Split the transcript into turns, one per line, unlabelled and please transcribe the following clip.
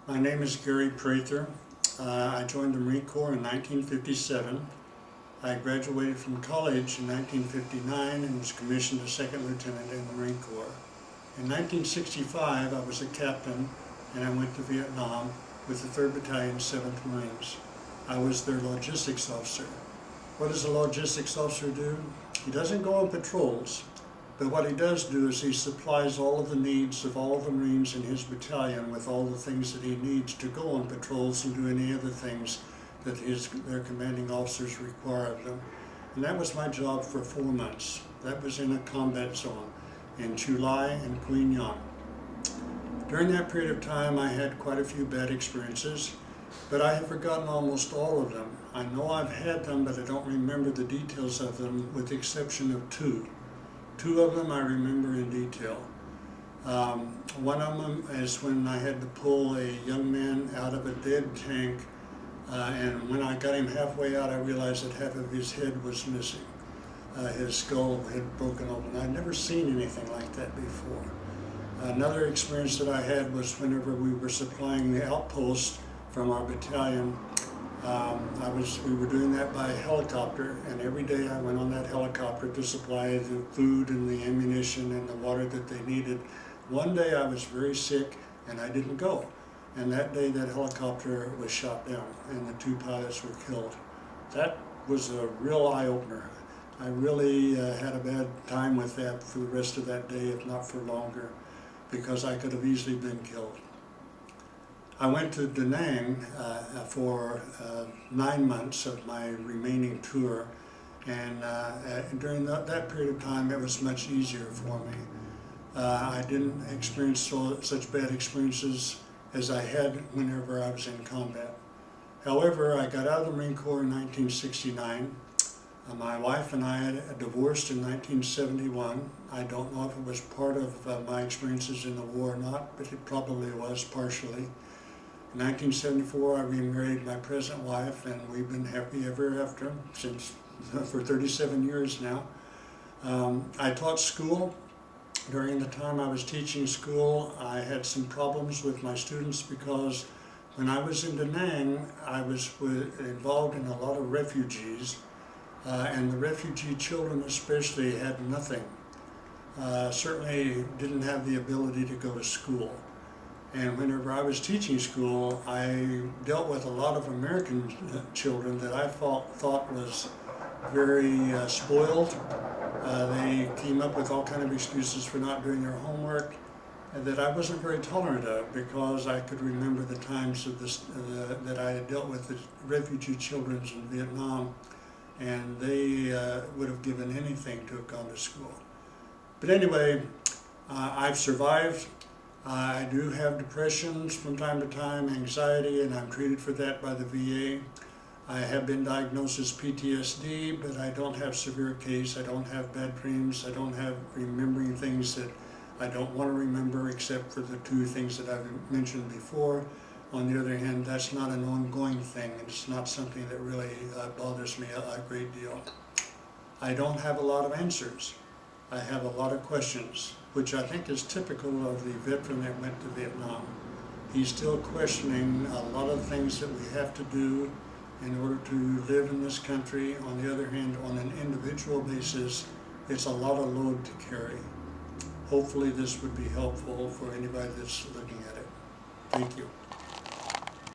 My name is Garry Prather. I joined the Marine Corps in 1957. I graduated from college in 1959 and was commissioned a second lieutenant in the Marine Corps. In 1965, I was a captain and I went to Vietnam with the 3rd Battalion, 7th Marines. I was their logistics officer. What does a logistics officer do? He doesn't go on patrols, but what he does do is he supplies all of the needs of all of the Marines in his battalion with all the things that he needs to go on patrols and do any other things that their commanding officers require of them. And that was my job for 4 months. That was in a combat zone in July and Queen Yan. During that period of time, I had quite a few bad experiences, but I have forgotten almost all of them. I know I've had them, but I don't remember the details of them, with the exception of two. Two of them I remember in detail. One of them is when I had to pull a young man out of a dead tank, and when I got him halfway out, I realized that half of his head was missing. His skull had broken open. I'd never seen anything like that before. Another experience that I had was whenever we were supplying the outpost from our battalion. We were doing that by helicopter, and every day I went on that helicopter to supply the food and the ammunition and the water that they needed. One day I was very sick and I didn't go, and that day that helicopter was shot down and the 2 pilots were killed. That was a real eye-opener. I really had a bad time with that for the rest of that day, if not for longer, because I could have easily been killed. I went to Da Nang for 9 months of my remaining tour, and during that period of time it was much easier for me. I didn't experience such bad experiences as I had whenever I was in combat. However, I got out of the Marine Corps in 1969. My wife and I divorced in 1971. I don't know if it was part of my experiences in the war or not, but it probably was partially. In 1974, I remarried my present wife, and we've been happy ever after for 37 years now. I taught school. During the time I was teaching school, I had some problems with my students because when I was in Da Nang, I was involved in a lot of refugees, and the refugee children especially had nothing. Certainly didn't have the ability to go to school. And whenever I was teaching school, I dealt with a lot of American children that I thought was very spoiled. They came up with all kinds of excuses for not doing their homework that I wasn't very tolerant of, because I could remember the times of that I had dealt with the refugee children in Vietnam, and they would have given anything to have gone to school. But anyway, I've survived. I do have depressions from time to time, anxiety, and I'm treated for that by the VA. I have been diagnosed as PTSD, but I don't have severe case. I don't have bad dreams. I don't have remembering things that I don't want to remember, except for the 2 things that I've mentioned before. On the other hand, that's not an ongoing thing. It's not something that really bothers me a great deal. I don't have a lot of answers. I have a lot of questions, which I think is typical of the veteran that went to Vietnam. He's still questioning a lot of things that we have to do in order to live in this country. On the other hand, on an individual basis, it's a lot of load to carry. Hopefully this would be helpful for anybody that's looking at it. Thank you.